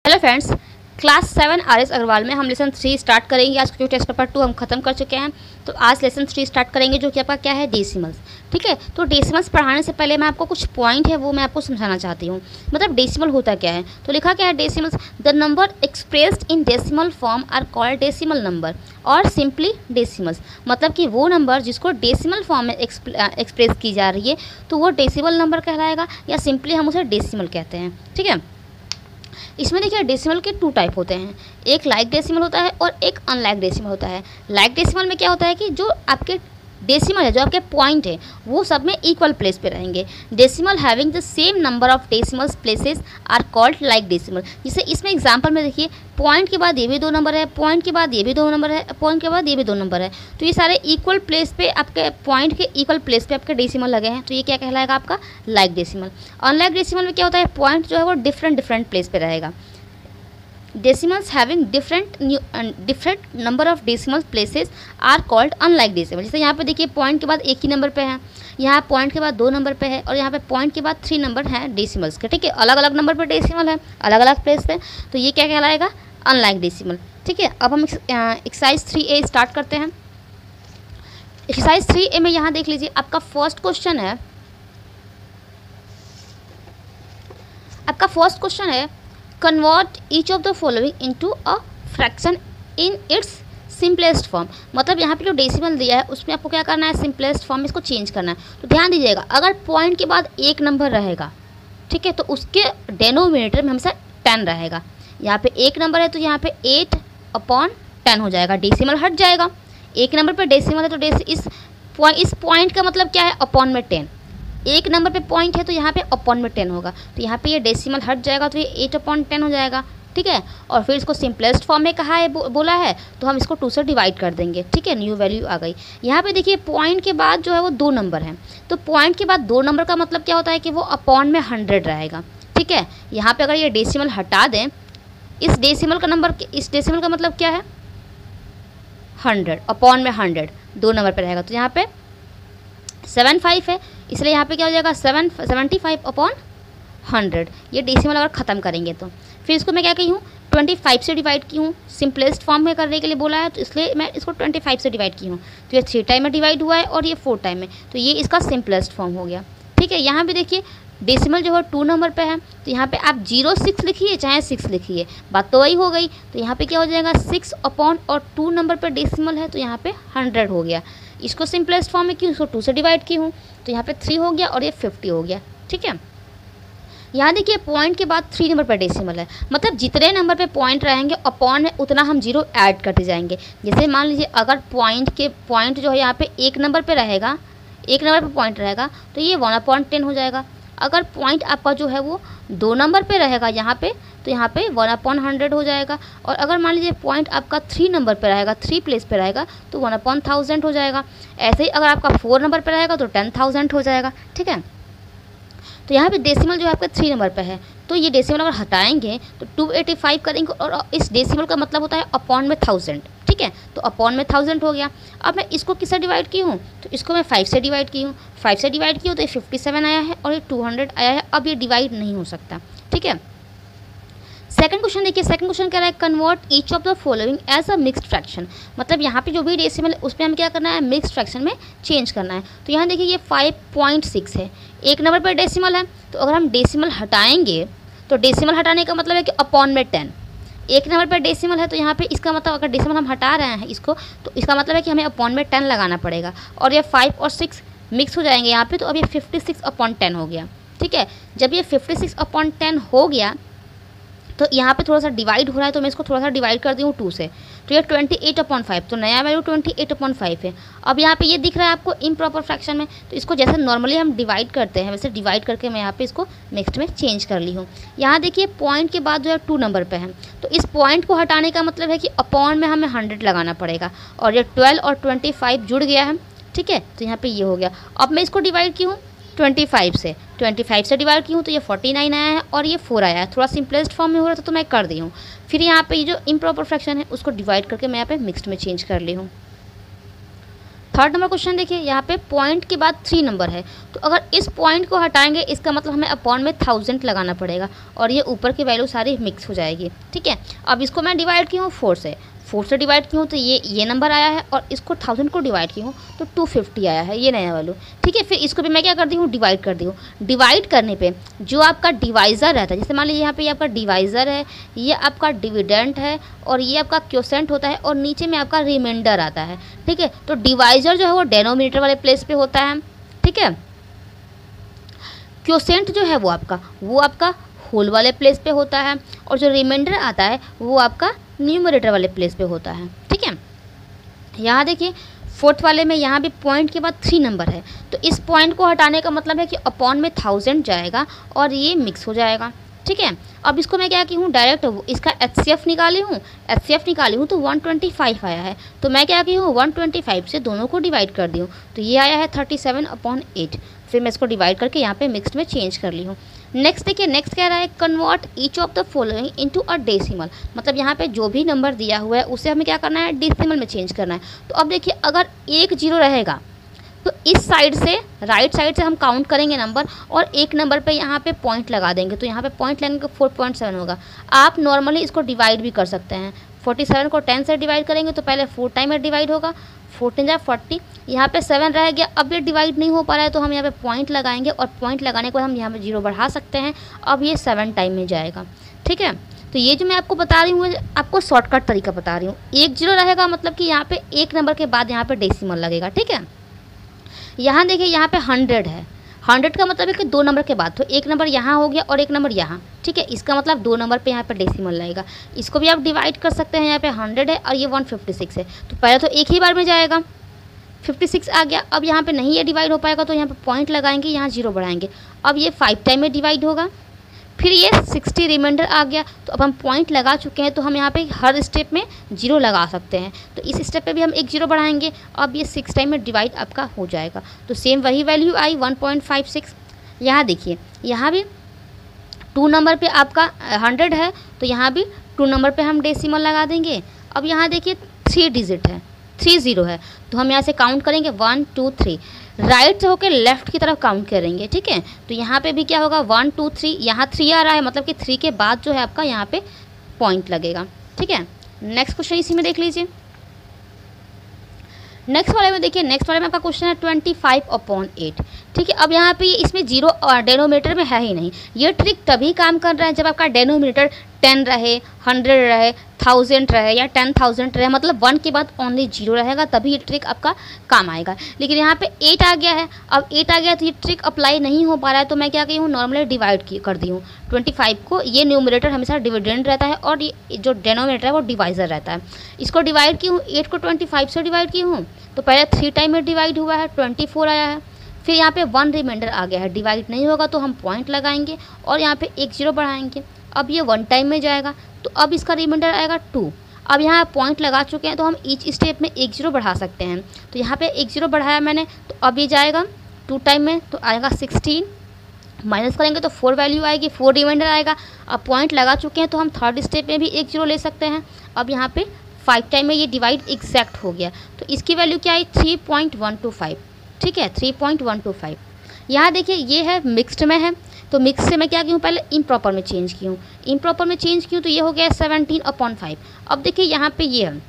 Hello friends, class 7 R S. Agarwal में हम lesson 3 start करेंगे। आज जो टेस्ट पेपर 2 हम खत्म कर चुके हैं, तो आज लेसन 3 स्टार्ट करेंगे, जो कि आपका क्या है, डेसिमल्स। ठीक है, तो डेसिमल्स पढ़ाने से पहले मैं आपको कुछ पॉइंट है वो मैं आपको समझाना चाहती हूँ। मतलब डेसिमल होता क्या है, तो लिखा क्या है, decimals the number expressed in decimal form are called decimal number or simply decimals. मतलब कि वो नंबर जिसको डेसिमल फॉर्म में एक्सप्रेस की जा रही है तो वो डेसिमल नंबर कहलाएगा, या सिंपली हम उसे डेसिमल कहते हैं। ठीक है, इसमें देखिए डेसिमल के 2 टाइप होते हैं, एक लाइक डेसिमल होता है और एक अनलाइक डेसिमल होता है। लाइक डेसिमल में क्या होता है कि जो आपके डेसिमल है, जो आपके पॉइंट है, वो सब में इक्वल प्लेस पे रहेंगे। Decimal having the same number of decimals places are called like decimal. जैसे इसमें एग्जांपल में देखिए, पॉइंट के बाद ये भी 2 नंबर है, पॉइंट के बाद ये भी 2 नंबर है, पॉइंट के बाद ये भी 2 नंबर है, तो ये सारे इक्वल प्लेस पे आपके पॉइंट के इक्वल प्लेस पे आपके डेसिमल लगे हैं, तो ये क्या कहलाएगा, आपका लाइक डेसिमल। अनलाइक डेसिमल में क्या होता है, पॉइंट जो है वो डिफरेंट प्लेस पे रहेगा। Decimals having different number of decimal places are called unlike decimal. जैसे यहाँ पे देखिए, पॉइंट के बाद एक ही नंबर पे है, यहाँ पॉइंट के बाद 2 नंबर पे है, और यहाँ पे पॉइंट के बाद 3 नंबर हैं डेसिमल्स के। ठीक है, अलग अलग नंबर पर डेसिमल है, अलग अलग प्लेस पे, तो ये क्या कहलाएगा, अनलाइक डेसिमल। ठीक है, अब हम एक्सरसाइज 3A स्टार्ट करते हैं। एक्सरसाइज 3A में यहाँ देख लीजिए, आपका फर्स्ट क्वेश्चन है convert each of the following into a fraction in its simplest form. मतलब यहाँ पे जो डेसिमल दिया है उसमें आपको क्या करना है, सिंपलेस्ट फॉर्म में इसको चेंज करना है। तो ध्यान दीजिएगा, अगर पॉइंट के बाद एक नंबर रहेगा, ठीक है, तो उसके डेनोमिनेटर में हमेशा 10 रहेगा। यहाँ पे एक नंबर है तो यहाँ पे 8/10 हो जाएगा, डेसिमल हट जाएगा। एक नंबर पर डेसिमल है तो इस पॉइंट का मतलब क्या है, अपॉन में 10। एक नंबर पे पॉइंट है तो यहाँ पे अपॉन में 10 होगा, तो यहाँ पे ये डेसिमल हट जाएगा, तो ये 8/10 हो जाएगा। ठीक है, और फिर इसको सिंपलेस्ट फॉर्म में कहा है, बोला है, तो हम इसको 2 से डिवाइड कर देंगे। ठीक है, न्यू वैल्यू आ गई। यहाँ पे देखिए, पॉइंट के बाद जो है वो 2 नंबर हैं, तो पॉइंट के बाद 2 नंबर का मतलब क्या होता है कि वो अपॉन में 100 रहेगा। ठीक है, यहाँ पर अगर ये डेसिमल हटा दें, इस डेसिमल का मतलब क्या है, 100 अपॉन में 100 2 नंबर पर रहेगा, तो यहाँ पे 75 है, इसलिए यहाँ पे क्या हो जाएगा, 75/100। ये डेसिमल अगर ख़त्म करेंगे तो फिर इसको मैं क्या की हूँ, 25 से डिवाइड की हूँ। सिंपलेस्ट फॉर्म में करने के लिए बोला है, तो इसलिए मैं इसको 25 से डिवाइड की हूँ, तो ये 3 टाइम में डिवाइड हुआ है और ये 4 टाइम में, तो ये इसका सिंपलेस्ट फॉर्म हो गया। ठीक है, यहाँ पे देखिए डेसिमल जो है 2 नंबर पे है, तो यहाँ पे आप 06 लिखिए चाहे 6 लिखिए, बात तो वही हो गई। तो यहाँ पे क्या हो जाएगा, 6/2 नंबर पे डेसिमल है, तो यहाँ पे 100 हो गया। इसको सिंपलेस्ट फॉर्म में क्यों, इसको 2 से डिवाइड की हूँ, तो यहाँ पे 3 हो गया और ये 50 हो गया। ठीक है, यहाँ देखिए पॉइंट के बाद 3 नंबर पर डेसिमल है, मतलब जितने नंबर पे पॉइंट रहेंगे अपॉन है उतना हम 0 ऐड करते जाएंगे। जैसे मान लीजिए, अगर पॉइंट जो है यहाँ पे एक नंबर पे रहेगा, एक नंबर पे पॉइंट रहेगा, तो ये 1/10 हो जाएगा। अगर पॉइंट आपका जो है वो 2 नंबर पे रहेगा यहाँ पे, तो यहाँ पे 1/100 हो जाएगा। और अगर मान लीजिए पॉइंट आपका 3 नंबर पे रहेगा, 3 प्लेस पे रहेगा, तो 1/1000 हो जाएगा। ऐसे ही अगर आपका 4 नंबर पे रहेगा तो 10,000 हो जाएगा। ठीक है, तो यहाँ पे डेसिमल जो है आपका 3 नंबर पे है, तो ये डेसिमल अगर हटाएंगे तो 285 करेंगे, और इस डेसिमल का मतलब होता है अपॉन में 1000। ठीक है, तो अपॉन में 1000 हो गया। अब मैं इसको किससे डिवाइड की हूँ, तो इसको मैं 5 से डिवाइड की हूँ। 5 से डिवाइड की हूँ तो ये 57 आया है और ये 200 आया है। अब ये डिवाइड नहीं हो सकता। ठीक है, सेकंड क्वेश्चन देखिए, सेकंड क्वेश्चन कह रहा है convert each of the following as a mixed fraction. मतलब यहाँ पे जो भी डेसिमल है उसमें हमें क्या करना है, मिक्स्ड फ्रैक्शन में चेंज करना है। तो यहाँ देखिए, ये 5.6 है, एक नंबर पर डेसिमल है, तो अगर हम डेसिमल हटाएंगे तो डेसिमल हटाने का मतलब है कि अपॉन में 10। एक नंबर पर डेसिमल है, तो यहाँ पे इसका मतलब अगर डेसिमल हम हटा रहे हैं इसको, तो इसका मतलब है कि हमें अपॉन में 10 लगाना पड़ेगा, और ये 5 और 6 मिक्स हो जाएंगे यहाँ पे, तो अब ये 56/10 हो गया। ठीक है, जब ये 56/10 हो गया, तो यहाँ पे थोड़ा सा डिवाइड हो रहा है, तो मैं इसको थोड़ा सा डिवाइड कर दी हूँ 2 से, तो ये 28/5, तो नया वैल्यू 28/5 है। अब यहाँ पे ये दिख रहा है आपको इम्प्रॉपर फ्रैक्शन में, तो इसको जैसे नॉर्मली हम डिवाइड करते हैं वैसे डिवाइड करके मैं यहाँ पे इसको मिक्स्ड में चेंज कर ली हूँ। यहाँ देखिए, पॉइंट के बाद जो है 2 नंबर पे है, तो इस पॉइंट को हटाने का मतलब है कि अपॉन में हमें 100 लगाना पड़ेगा, और ये 12 और 25 जुड़ गया है। ठीक है, तो यहाँ पर ये हो गया। अब मैं इसको डिवाइड की हूँ 25 से डिवाइड की हूँ, तो ये 49 आया है और ये 4 आया है। थोड़ा सिंपलेस्ट फॉर्म में हो रहा था तो मैं कर दी हूँ। फिर यहाँ पे ये जो इम्प्रॉपर फ्रैक्शन है उसको डिवाइड करके मैं यहाँ पे मिक्स्ड में चेंज कर ली हूँ। थर्ड नंबर क्वेश्चन देखिए, यहाँ पे पॉइंट के बाद 3 नंबर है, तो अगर इस पॉइंट को हटाएंगे इसका मतलब हमें अपॉन में 1000 लगाना पड़ेगा और ये ऊपर की वैल्यू सारी मिक्स हो जाएगी। ठीक है, अब इसको मैं डिवाइड की हूँ 4 से डिवाइड की हूँ तो ये नंबर आया है, और इसको 1000 को डिवाइड की हूँ तो 250 आया है, ये नया वैल्यू। ठीक है, फिर इसको भी मैं क्या कर दी हूँ, डिवाइड कर दी हूँ। डिवाइड करने पे जो आपका डिवाइज़र रहता है, जैसे मान लीजिए यहाँ पे ये आपका डिवाइज़र है, ये आपका डिविडेंड है, और ये आपका क्वोशेंट होता है, और नीचे में आपका रिमाइंडर आता है। ठीक है, तो डिवाइज़र जो है वो डेनोमिनेटर वाले प्लेस पे होता है। ठीक है, क्वोशेंट जो है वो आपका होल वाले प्लेस पे होता है, और जो रिमाइंडर आता है वो आपका न्यूमरेटर वाले प्लेस पे होता है। ठीक है, यहाँ देखिए फोर्थ वाले में यहाँ भी पॉइंट के बाद 3 नंबर है, तो इस पॉइंट को हटाने का मतलब है कि अपॉन में 1000 जाएगा और ये मिक्स हो जाएगा। ठीक है, अब इसको मैं क्या की हूँ, डायरेक्ट इसका HCF निकाली हूँ तो 125 आया है, तो मैं क्या की हूँ 125 से दोनों को डिवाइड कर दी हूँ, तो ये आया है 37/8। फिर मैं इसको डिवाइड करके यहाँ पे मिक्स्ड में चेंज कर ली हूँ। नेक्स्ट देखिए, नेक्स्ट कह रहा है convert each of the following into a decimal, मतलब यहाँ पे जो भी नंबर दिया हुआ है उसे हमें क्या करना है, डेसिमल में चेंज करना है। तो अब देखिए अगर 1 0 रहेगा तो इस साइड से राइट साइड से हम काउंट करेंगे नंबर, और एक नंबर पे यहाँ पे पॉइंट लगा देंगे, तो यहाँ पे पॉइंट लगेंगे 4.7 होगा। आप नॉर्मली इसको डिवाइड भी कर सकते हैं, 47 को 10 से डिवाइड करेंगे तो पहले 4 टाइम में डिवाइड होगा, 14 40, यहाँ पे 7 रह गया। अब ये डिवाइड नहीं हो पा रहा है तो हम यहाँ पे पॉइंट लगाएंगे, और पॉइंट लगाने के बाद हम यहाँ पे 0 बढ़ा सकते हैं। अब ये 7 टाइम में जाएगा। ठीक है, तो ये जो मैं आपको बता रही हूँ आपको शॉर्टकट तरीका बता रही हूँ। 1 0 रहेगा मतलब कि यहाँ पे एक नंबर के बाद यहाँ पे डेसिमल लगेगा। ठीक है, यहाँ देखिए यहाँ पे 100 है, 100 का मतलब है कि 2 नंबर के बाद, तो एक नंबर यहाँ हो गया और एक नंबर यहाँ। ठीक है, इसका मतलब 2 नंबर पे यहाँ पे डेसिमल लगेगा। इसको भी आप डिवाइड कर सकते हैं, यहाँ पे 100 है और ये 156 है, तो पहले तो एक ही बार में जाएगा, 56 आ गया। अब यहाँ पे नहीं ये डिवाइड हो पाएगा तो यहाँ पे पॉइंट लगाएंगे, यहाँ 0 बढ़ाएंगे, अब ये 5 टाइम में डिवाइड होगा। फिर ये 60 रिमाइंडर आ गया, तो अब हम पॉइंट लगा चुके हैं तो हम यहाँ पे हर स्टेप में 0 लगा सकते हैं, तो इस स्टेप पे भी हम एक 0 बढ़ाएंगे। अब ये 6 टाइम में डिवाइड आपका हो जाएगा, तो सेम वही वैल्यू आई 1.56। यहाँ देखिए यहाँ भी 2 नंबर पे आपका 100 है, तो यहाँ भी 2 नंबर पे हम डेसिमल लगा देंगे। अब यहाँ देखिए 3 डिजिट है, 30 है, तो हम यहाँ से काउंट करेंगे 1 2 3, राइट से होकर लेफ्ट की तरफ काउंट करेंगे। ठीक है, तो यहाँ पे भी क्या होगा 1 2 3, यहाँ 3 आ रहा है मतलब कि 3 के बाद जो है आपका यहाँ पे पॉइंट लगेगा। ठीक है, नेक्स्ट क्वेश्चन इसी में देख लीजिए। नेक्स्ट वाले में देखिए, नेक्स्ट वाले में आपका क्वेश्चन है 25/8। ठीक है, अब यहाँ पे इसमें 0 डेनोमीटर में है ही नहीं। ये ट्रिक तभी काम कर रहा है जब आपका डेनोमीटर 10 रहे, 100 रहे, 1000 रहे या 10,000 रहे, मतलब 1 के बाद ओनली 0 रहेगा, तभी ये ट्रिक आपका काम आएगा। लेकिन यहाँ पे 8 आ गया है, अब 8 आ गया तो ये ट्रिक अप्लाई नहीं हो पा रहा है, तो मैं क्या की हूँ नॉर्मली डिवाइड कर दी हूँ 25 को। ये न्यूमरेटर हमेशा डिविडेंड रहता है और ये जो डेनोमीटर है वो डिवाइज़र रहता है। इसको डिवाइड की हूँ, 8 को 25 से डिवाइड की हूँ तो पहले 3 टाइम में डिवाइड हुआ है, 24 आया है। फिर यहाँ पे 1 रिमाइंडर आ गया है, डिवाइड नहीं होगा तो हम पॉइंट लगाएंगे और यहाँ पे एक 0 बढ़ाएंगे। अब ये 1 टाइम में जाएगा, तो अब इसका रिमाइंडर आएगा 2। अब यहाँ पॉइंट लगा चुके हैं तो हम ईच स्टेप में एक 0 बढ़ा सकते हैं, तो यहाँ पे एक 0 बढ़ाया मैंने, तो अब ये जाएगा 2 टाइम में, तो आएगा 16, माइनस करेंगे तो 4 वैल्यू आएगी, 4 रिमाइंडर आएगा। अब पॉइंट लगा चुके हैं तो हम थर्ड स्टेप में भी एक 0 ले सकते हैं। अब यहाँ पे 5 टाइम में ये डिवाइड एग्जैक्ट हो गया, तो इसकी वैल्यू क्या आई 3.125। ठीक है, 3.125। यहाँ देखिए ये है मिक्स्ड में है, तो मिक्स से मैं क्या की हूँ पहले इम्प्रॉपर में चेंज की हूँ, इम्प्रॉपर में चेंज की हूँ तो ये हो गया 17/5। अब देखिए यहाँ पे ये है,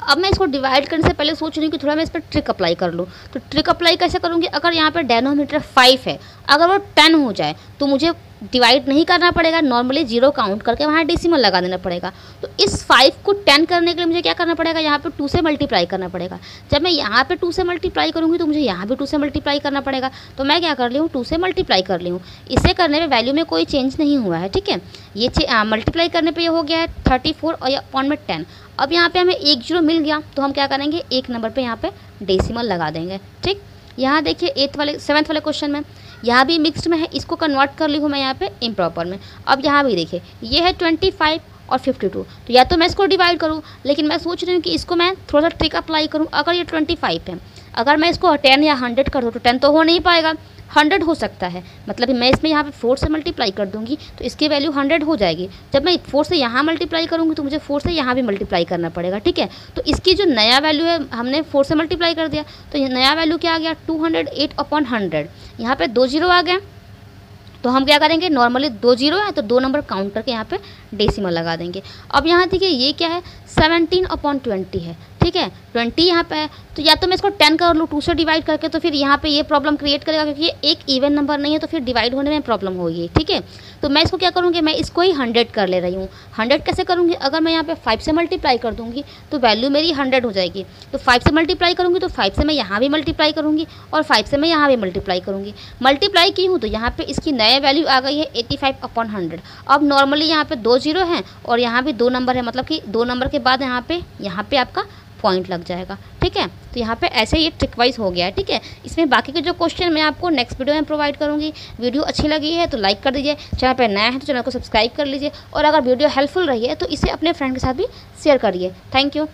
अब मैं इसको डिवाइड करने से पहले सोच रही हूँ कि थोड़ा मैं इस पर ट्रिक अप्लाई कर लूँ। तो ट्रिक अप्लाई कैसे करूँगी, अगर यहाँ पे डेनोमीटर 5 है, अगर वो 10 हो जाए तो मुझे डिवाइड नहीं करना पड़ेगा, नॉर्मली 0 काउंट करके वहाँ डेसिमल लगा देना पड़ेगा। तो इस 5 को 10 करने के लिए मुझे क्या करना पड़ेगा, यहाँ पे 2 से मल्टीप्लाई करना पड़ेगा। जब मैं यहाँ पे 2 से मल्टीप्लाई करूँगी तो मुझे यहाँ भी 2 से मल्टीप्लाई करना पड़ेगा, तो मैं क्या कर ली हूँ 2 से मल्टीप्लाई कर ली हूँ। इसे करने में वैल्यू में कोई चेंज नहीं हुआ है। ठीक है, ये मल्टीप्लाई करने पर ये हो गया है 34 और अपॉन में 10। अब यहाँ पे हमें एक 0 मिल गया तो हम क्या करेंगे, एक नंबर पे यहाँ पे डेसिमल लगा देंगे। ठीक, यहाँ देखिए 7th वाले क्वेश्चन में यहाँ भी मिक्स्ड में है, इसको कन्वर्ट कर ली हूँ मैं यहाँ पे इम्प्रॉपर में। अब यहाँ भी देखिए ये है 25 और 52, तो या तो मैं इसको डिवाइड करूँ, लेकिन मैं सोच रही हूँ कि इसको मैं थोड़ा सा ट्रिक अप्लाई करूँ। अगर ये 25 है, अगर मैं इसको 10 या 100 कर दूँ तो 10 तो हो नहीं पाएगा, 100 हो सकता है। मतलब मैं इसमें यहाँ पे 4 से मल्टीप्लाई कर दूँगी तो इसकी वैल्यू 100 हो जाएगी। जब मैं 4 से यहाँ मल्टीप्लाई करूँगी तो मुझे 4 से यहाँ भी मल्टीप्लाई करना पड़ेगा, ठीक है। तो इसकी जो नया वैल्यू है हमने 4 से मल्टीप्लाई कर दिया, तो ये नया वैल्यू क्या आ गया 208/100। यहाँ पे 2 जीरो आ गए, तो हम क्या करेंगे, नॉर्मली 2 जीरो है तो 2 नंबर काउंट करके यहाँ पे डेसिमल लगा देंगे। अब यहाँ देखिए ये क्या है 17/20 है, ठीक है। 20 यहाँ पे है तो या तो मैं इसको 10 कर लूँ 2 से डिवाइड करके, तो फिर यहाँ पे ये प्रॉब्लम क्रिएट करेगा क्योंकि ये एक इवन नंबर नहीं है, तो फिर डिवाइड होने में प्रॉब्लम होगी, ठीक है। तो मैं इसको क्या करूँगी, मैं इसको ही 100 कर ले रही हूँ। 100 कैसे करूँगी, अगर मैं यहाँ पे 5 से मल्टीप्लाई कर दूँगी तो वैल्यू मेरी 100 हो जाएगी। तो 5 से मल्टीप्लाई करूँगी तो 5 से मैं यहाँ भी मल्टीप्लाई करूँगी और 5 से मैं यहाँ भी मल्टीप्लाई करूँगी। मल्टीप्लाई की हूँ तो यहाँ पे इसकी नया वैल्यू आ गई है 85/100। अब नॉर्मली यहाँ पे 2 जीरो हैं और यहाँ भी 2 नंबर है, मतलब कि 2 नंबर के बाद यहाँ पे आपका पॉइंट लग जाएगा, ठीक है। तो यहाँ पे ऐसे ये ट्रिक वाइज हो गया है, ठीक है। इसमें बाकी के जो क्वेश्चन मैं आपको नेक्स्ट वीडियो में प्रोवाइड करूँगी। वीडियो अच्छी लगी है तो लाइक कर दीजिए, चैनल पर नया है तो चैनल को सब्सक्राइब कर लीजिए, और अगर वीडियो हेल्पफुल रही है तो इसे अपने फ्रेंड के साथ भी शेयर करिए। Thank you.